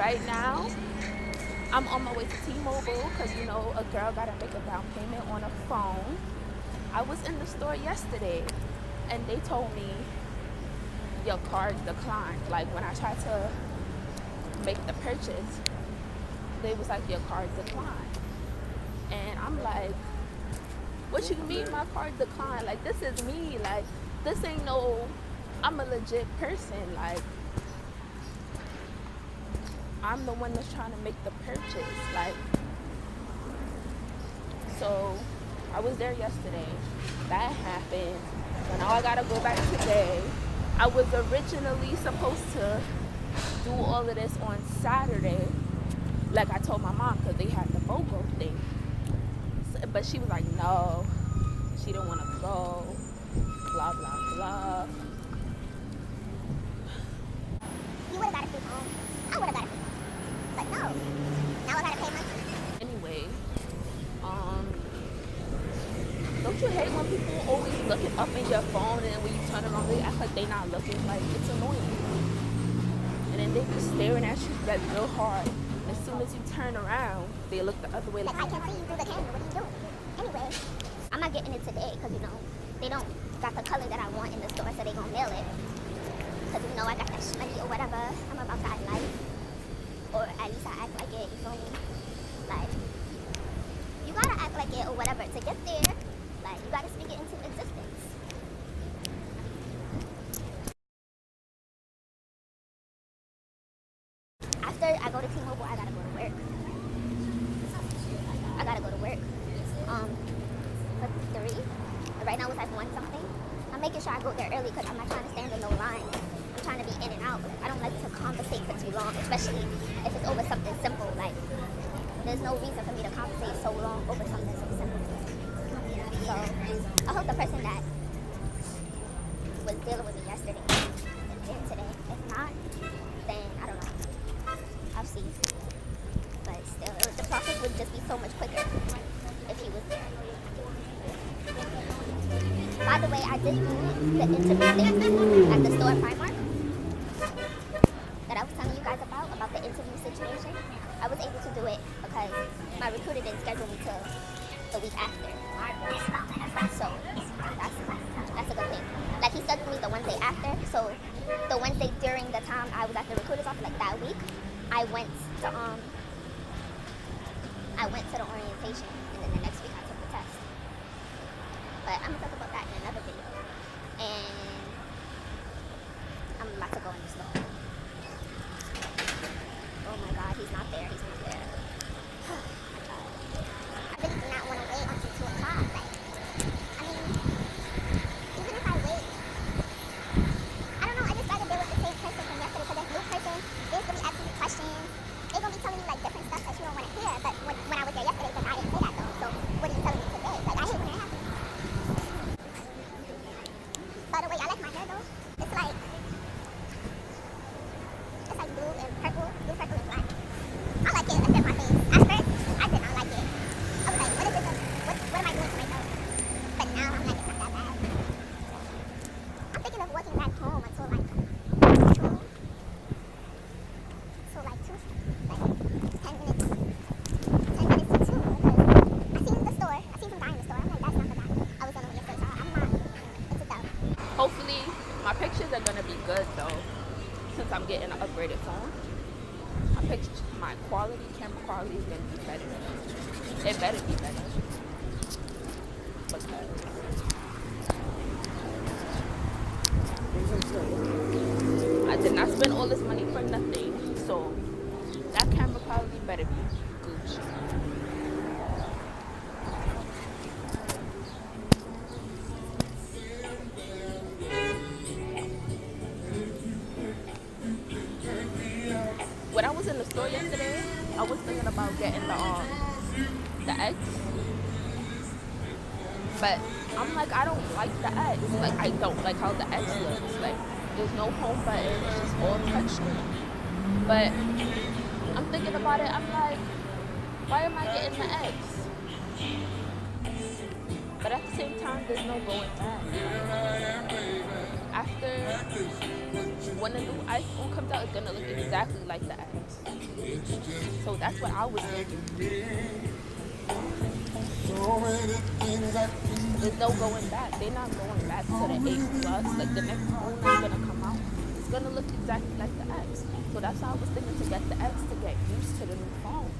right now, I'm on my way to T-Mobile because, you know, a girl got to make a down payment on a phone. I was in the store yesterday, and they told me your card declined. Like, when I tried to make the purchase, they was like, your card declined. And I'm like, what you mean my card declined? Like, this is me. Like, this ain't no, I'm a legit person. Like, I'm the one that's trying to make the purchase. Like, so I was there yesterday. That happened. So now I gotta go back today. I was originally supposed to do all of this on Saturday, like I told my mom, because they had the BOGO thing. So, but she was like, no, she didn't want to go, blah, blah, blah. You would have got a free home. I would have got a free home. But no, now I gotta pay money. Anyway, don't you hate when people always looking up in your phone and when you turn it on, they act like they not looking? Like, it's annoying. And then they be staring at you like real hard. As soon as you turn around, they look the other way. Like, I can see you through the camera. What are you doing? Anyway, I'm not getting it today because, you know, they don't got the color that I want in the store, so they gonna mail it. Because, you know, I got that money or whatever. I'm about that life. Or at least I act like it, you feel me? Like, you gotta act like it or whatever to get there. Like, you gotta speak it into existence. After I go to T-Mobile, I gotta go to work. I gotta go to work. For 3. Right now it's like 1 something. I'm making sure I go there early because I'm not trying to stand in no line. I'm trying to be in and out. I don't like to conversate for too long, especially if it's over something simple. Like, there's no reason for me to conversate so long over something so simple. So, I hope the person that was dealing with me yesterday is in today. If not, then I don't know. I'll see. But still, the process would just be so much quicker if he was there. By the way, I did do the interview thing at the store Primark that I was telling you guys about the interview situation. I was able to do it because my recruiter didn't schedule me till the week after. So that's a good thing. Like, he scheduled me the Wednesday after, so the Wednesday during the time I was at the recruiter's office, like that week, I went to the orientation, and then the next week I took the test. But I'm gonna talk about that in another video. And I'm about to go in the store. Oh my god, he's not there. He's not there. Oh my god. I really do not want to wait until 2 o'clock. Like, I mean, even if I wait, I don't know, I just rather deal with the same person from yesterday, because this new person is gonna be asking me questions. They're gonna be telling me like different stuff that you don't want to hear. But when I was there yesterday, because I didn't say that though. So what are you telling me today? Like, I hate when it happens. By the way, I like my hair though. It's like blue and purple, blue, purple, and black. I like it. It fit my face. At first, I did not like it. I was like, what is this? What am I doing to myself? But now I'm like, it's not that bad. I'm thinking of walking back home until like 2. So like 10 minutes. 10 minutes to 2. Because I seen the store. I seen some guy in the store. I'm like, that's not the guy I was gonna wait for. So I'm not. It's a dub. Hopefully, my pictures are gonna be good though, since I'm getting an upgraded phone. My camera quality is gonna be better. It better be better. Because I did not spend all this money for nothing, so that camera quality better be Gucci. When I was in the store yesterday, I was thinking about getting the eggs, but I'm like, I don't like the eggs. Like, I don't like how the eggs looks. Like, there's no home button. It's just all touchscreen. But I'm thinking about it. I'm like, why am I getting the eggs? But at the same time, there's no going back. After when the new iPhone comes out, it's gonna look exactly like the X. So that's what I was thinking. There's no going back. They're not going back to the 8 Plus. Like the next phone that's gonna come out, it's gonna look exactly like the X. So that's why I was thinking to get the X to get used to the new phone.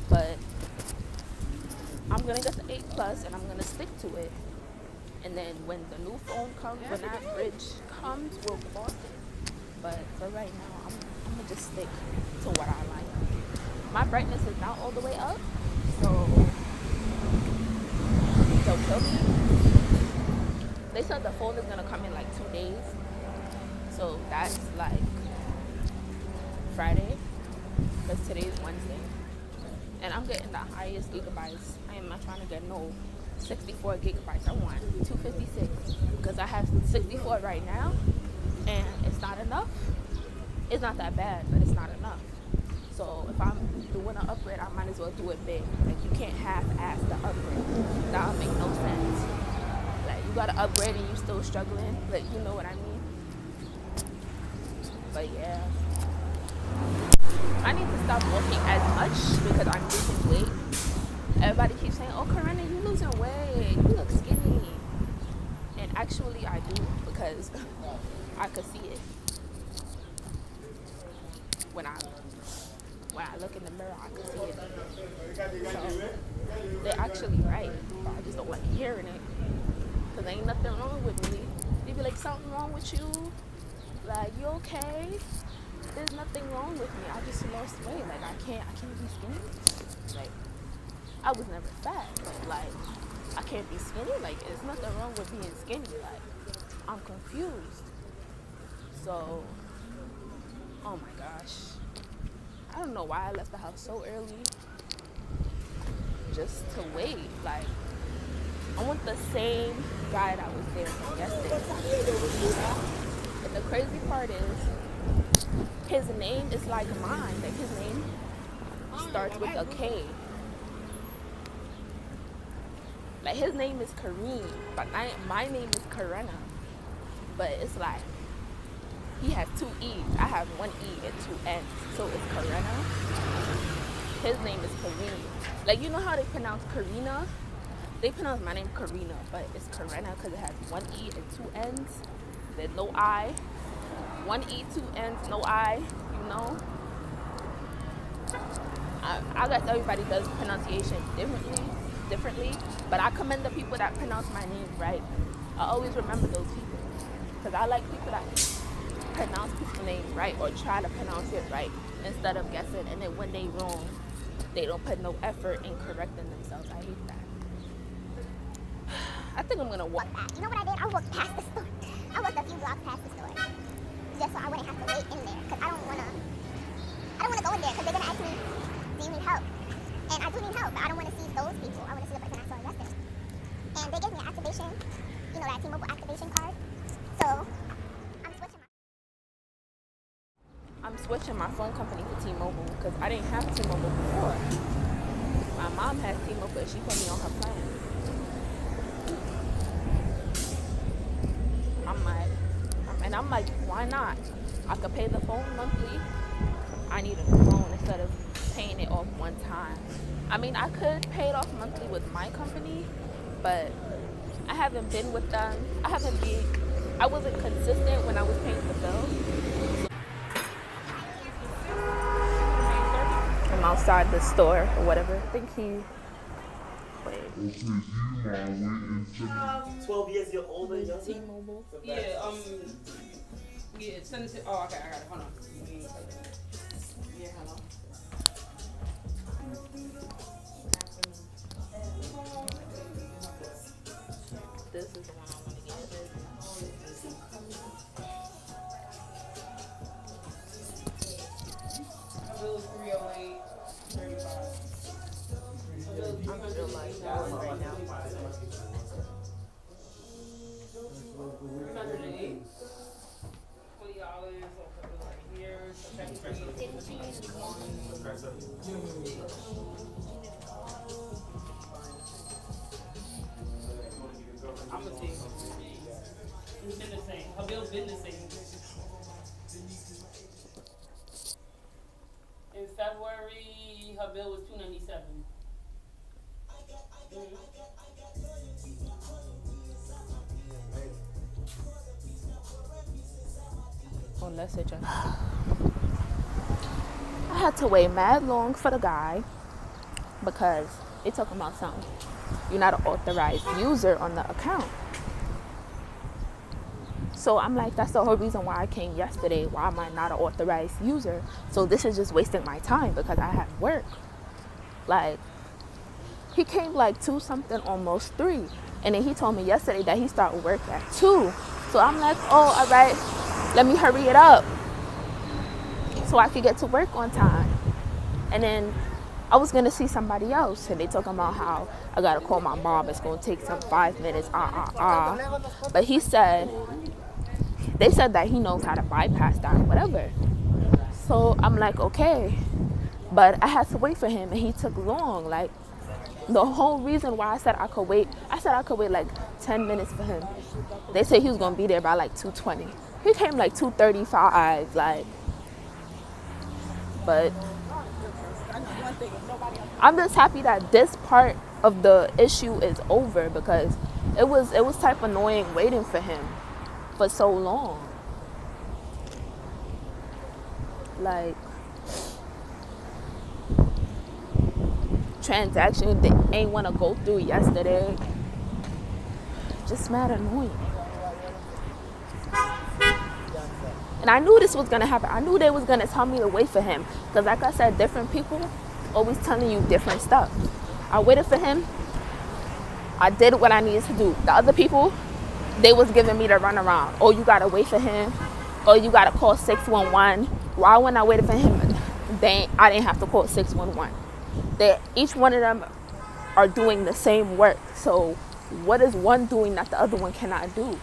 But I'm gonna get the 8 Plus and I'm gonna stick to it. And then when the new phone comes, when that bridge comes, we'll cross it. But for right now, I'm gonna just stick to what I like. My brightness is not all the way up, so don't kill me. They said the phone is gonna come in like 2 days, so that's like Friday, because today is Wednesday, and I'm getting the highest gigabytes. I am not trying to get no 64 gigabytes. I want 256 because I have 64 right now, and it's not enough. It's not that bad, but it's not enough. So if I'm doing an upgrade, I might as well do it big. Like, you can't half-ass the upgrade. That would make no sense. Like, you gotta upgrade and you still struggling. Like, you know what I mean? But yeah, I need to stop walking as much because I'm losing weight. Everybody keeps saying, "Oh, Corinna, you losing weight. You look skinny." And actually, I do, because I could see it when I look in the mirror. I can see it. So they're actually right, but I just don't like hearing it, because ain't nothing wrong with me. They be like, "Something wrong with you? Like, you okay?" There's nothing wrong with me. I just lost weight. Like, I can't be skinny. Like, I was never fat, but like, I can't be skinny. Like, there's nothing wrong with being skinny. Like, I'm confused. So, oh my gosh, I don't know why I left the house so early, just to wait. Like, I want the same guy that was there from yesterday. And the crazy part is, his name is like mine. Like, his name starts with a K. Like, his name is Kareem, but my name is Corinna. But it's like, he has 2 E's. I have 1 E and 2 N's. So it's Corinna. His name is Kareem. Like, you know how they pronounce Karina? They pronounce my name Karina, but it's Corinna because it has 1 E and 2 N's. There's no I. 1 E, 2 N's, no I, you know? I guess everybody does pronunciation differently, but I commend the people that pronounce my name right. I always remember those people, because I like people that pronounce people's names right, or try to pronounce it right instead of guessing, and then when they wrong, they don't put no effort in correcting themselves. I hate that. I think I'm gonna walk. You know what I did? I walked past the store. I walked a few blocks past the store, just so I wouldn't have to wait in there, because I don't wanna go in there, because they're gonna ask me, "Do you need help?" And I do need help, but I don't want to see those people. I want to see the person I saw yesterday. And they gave me an activation, you know, that T-Mobile activation card. So I'm switching my phone company to T-Mobile, because I didn't have T-Mobile before. My mom has T-Mobile, but she put me on her plan. I'm like, why not? I could pay the phone monthly. I need a new phone instead of paying it off one time. I mean, I could pay it off monthly with my company, but I haven't been with them. I wasn't consistent when I was paying the bill. I'm outside the store or whatever. I think he... Wait. 12 years, you're older than younger? T-Mobile. Yeah, send it to, oh, okay, I got it, hold on. Yeah, hello. This is the one I want to get. My bill is 308, 35. I'm still like that right now. 308. $20 right here. Check I'm gonna see. It's been the same. Her bill's been the same. In February, her bill was $297. Oh, let's say I had to wait mad long for the guy because they talking about something. You're not an authorized user on the account. So I'm like, that's the whole reason why I came yesterday. Why am I not an authorized user? So this is just wasting my time because I have work. Like, he came like 2 something, almost 3. And then he told me yesterday that he started work at 2. So I'm like, oh, all right, let me hurry it up so I could get to work on time. And then I was going to see somebody else. And they talking about how I got to call my mom. It's going to take some 5 minutes. But they said that he knows how to bypass that or whatever. So I'm like, okay. But I had to wait for him and he took long. Like, the whole reason why I said I could wait like 10 minutes for him. They said he was going to be there by like 2:20. He came like 2:35, like. But I'm just happy that this part of the issue is over because it was type annoying waiting for him for so long. Like, transaction they ain't want to go through yesterday. Just mad annoying. And I knew this was going to happen. I knew they was going to tell me to wait for him. Because like I said, different people always telling you different stuff. I waited for him. I did what I needed to do. The other people, they was giving me the runaround. Oh, you got to wait for him. Oh, you got to call 611. Why when I waited for him, I didn't have to call 611. Each one of them are doing the same work. So what is one doing that the other one cannot do?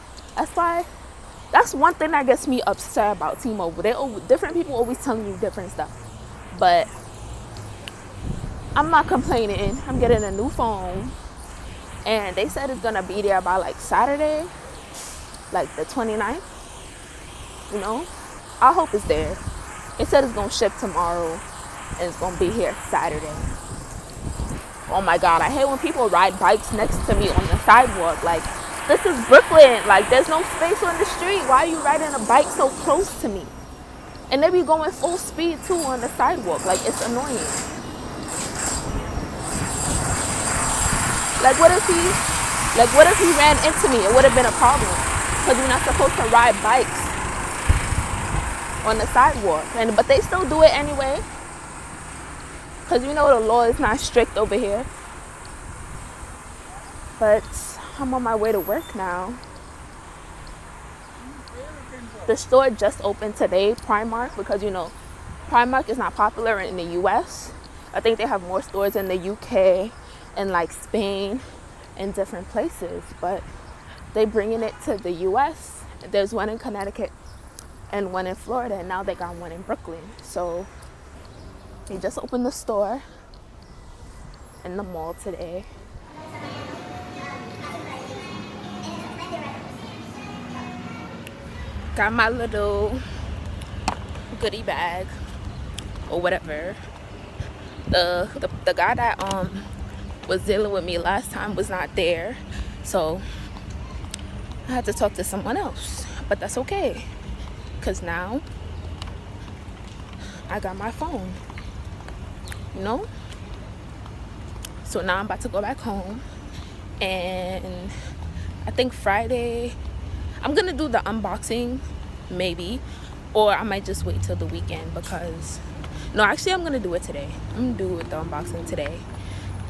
That's one thing that gets me upset about T-Mobile. Different people always telling you different stuff. But I'm not complaining. I'm getting a new phone. And they said it's going to be there by like Saturday, like the 29th. You know, I hope it's there. They said it's going to ship tomorrow and it's going to be here Saturday. Oh my God, I hate when people ride bikes next to me on the sidewalk. Like, this is Brooklyn. Like, there's no space on the street. Why are you riding a bike so close to me? And they be going full speed too on the sidewalk. Like, it's annoying. Like, what if he ran into me? It would have been a problem. Because we're not supposed to ride bikes on the sidewalk. But they still do it anyway. Because you know the law is not strict over here. But I'm on my way to work now. The store just opened today, Primark, because you know, Primark is not popular in the US. I think they have more stores in the UK and like Spain and different places. But they bringing it to the US. There's one in Connecticut and one in Florida, and now they got one in Brooklyn. So they just opened the store in the mall today. Got my little goodie bag or whatever. The guy that was dealing with me last time was not there, so I had to talk to someone else. But that's okay, because now I got my phone, you know? So now I'm about to go back home, and I think Friday I'm gonna do the unboxing, maybe, or I might just wait till the weekend because, no, actually I'm gonna do it today. I'm gonna do the unboxing today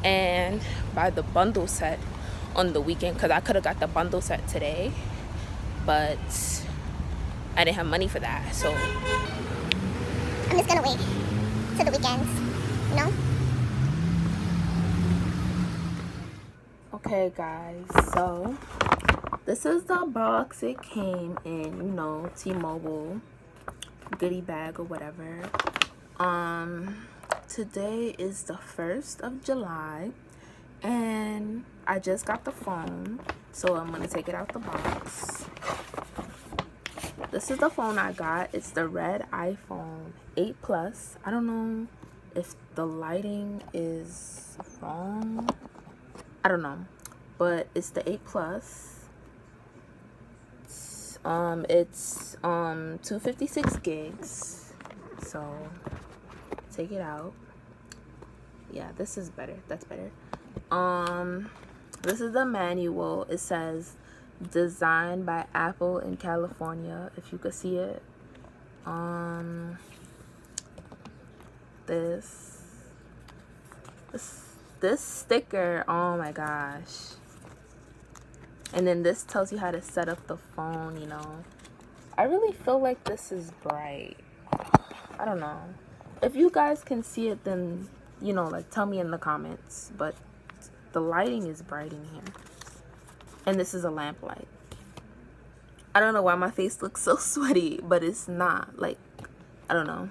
and buy the bundle set on the weekend because I could have got the bundle set today, but I didn't have money for that, so I'm just gonna wait till the weekends, you know? Okay guys, so this is the box it came in, you know, T-Mobile goodie bag or whatever. Today is the 1st of July and I just got the phone, so I'm gonna take it out the box. this is the phone I got. It's the red iPhone 8 Plus. I don't know if the lighting is wrong. I don't know. But it's the 8 Plus. It's 256 gigs. So take it out. Yeah, this is better. That's better. This is the manual. It says designed by Apple in California, if you could see it. This sticker, oh my gosh. And then this tells you how to set up the phone, you know. I really feel like this is bright. I don't know. If you guys can see it, then, you know, like, tell me in the comments. But the lighting is bright in here. And this is a lamp light. I don't know why my face looks so sweaty, but it's not. Like, I don't know.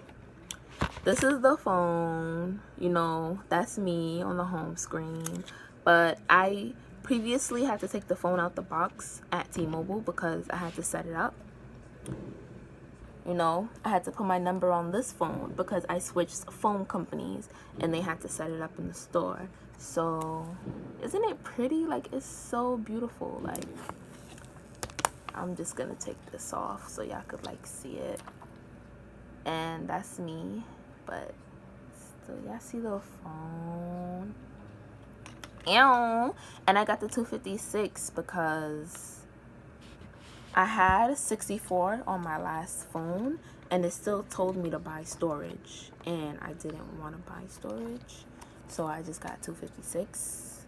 This is the phone. You know, that's me on the home screen. But I previously had to take the phone out the box at T-Mobile because I had to set it up. You know, I had to put my number on this phone because I switched phone companies and they had to set it up in the store. So, isn't it pretty? Like, it's so beautiful. Like, I'm just gonna take this off so y'all could, like, see it. And that's me. But still, y'all see the phone. Ew. And I got the 256 because I had 64 on my last phone and it still told me to buy storage, and I didn't want to buy storage, so I just got 256.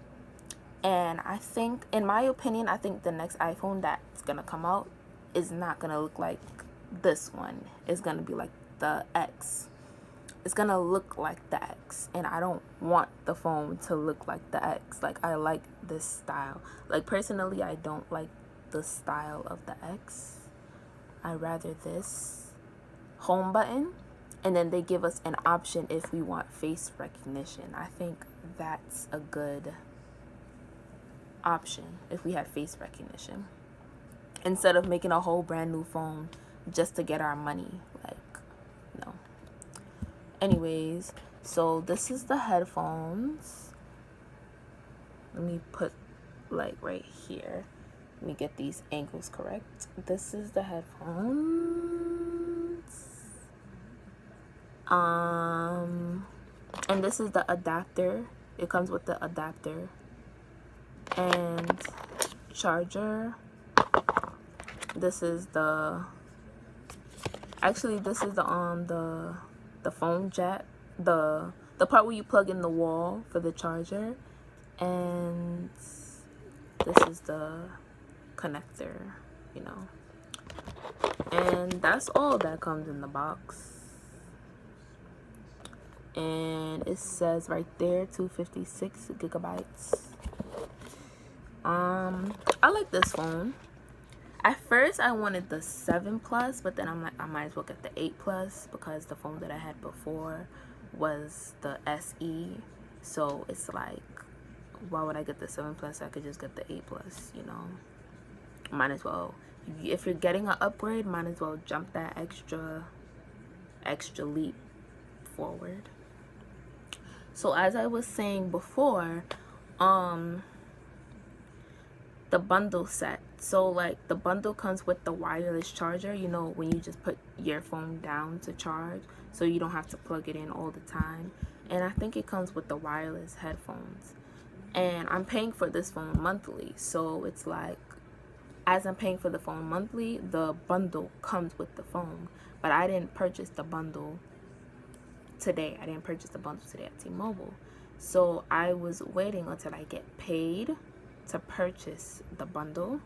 And I think, in my opinion, I think the next iPhone that's gonna come out is not gonna look like this one. It's gonna be like the X. It's gonna look like the X, and I don't want the phone to look like the X. Like, I like this style. Like, personally, I don't like the style of the X. I rather this home button, and then they give us an option if we want face recognition. I think that's a good option if we had face recognition, instead of making a whole brand new phone just to get our money. Like, no. Anyways, so this is the headphones. Let me put, like, right here. Let me get these angles correct. This is the headphones. And this is the adapter. It comes with the adapter and charger. This is the, actually this is the phone jack, the part where you plug in the wall for the charger, and this is the connector, you know. And that's all that comes in the box. And it says right there 256 gigabytes. I like this phone. At first I wanted the 7 Plus, but then I'm like, I might as well get the 8 Plus because the phone that I had before was the SE. So it's like, why would I get the 7 Plus? I could just get the 8 Plus, you know. Might as well. If you're getting an upgrade, might as well jump that extra leap forward. So as I was saying before, the bundle set. So like the bundle comes with the wireless charger, you know, when you just put your phone down to charge, so you don't have to plug it in all the time. And I think it comes with the wireless headphones. And I'm paying for this phone monthly, so it's like, as I'm paying for the phone monthly, the bundle comes with the phone. But I didn't purchase the bundle today. I didn't purchase the bundle today at T-Mobile. So I was waiting until I get paid to purchase the bundle.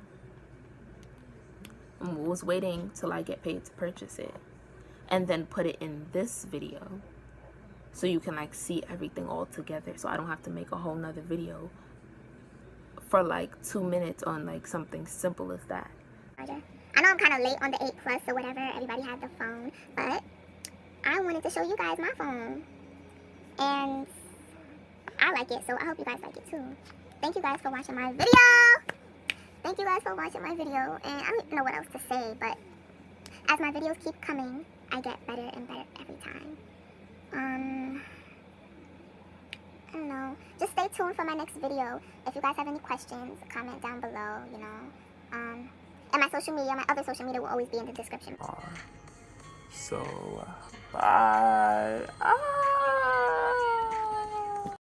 I was waiting till I get paid to purchase it, and then put it in this video so you can like see everything all together, so I don't have to make a whole nother video for like 2 minutes on like something simple as that. I know I'm kind of late on the 8 Plus or whatever. Everybody had the phone, but I wanted to show you guys my phone, and I like it, so I hope you guys like it too. Thank you guys for watching my video. Thank you guys for watching my video, and I don't even know what else to say, but as my videos keep coming, I get better and better every time. I don't know. Just stay tuned for my next video. If you guys have any questions, comment down below, you know. And my social media, my other social media will always be in the description. So, bye.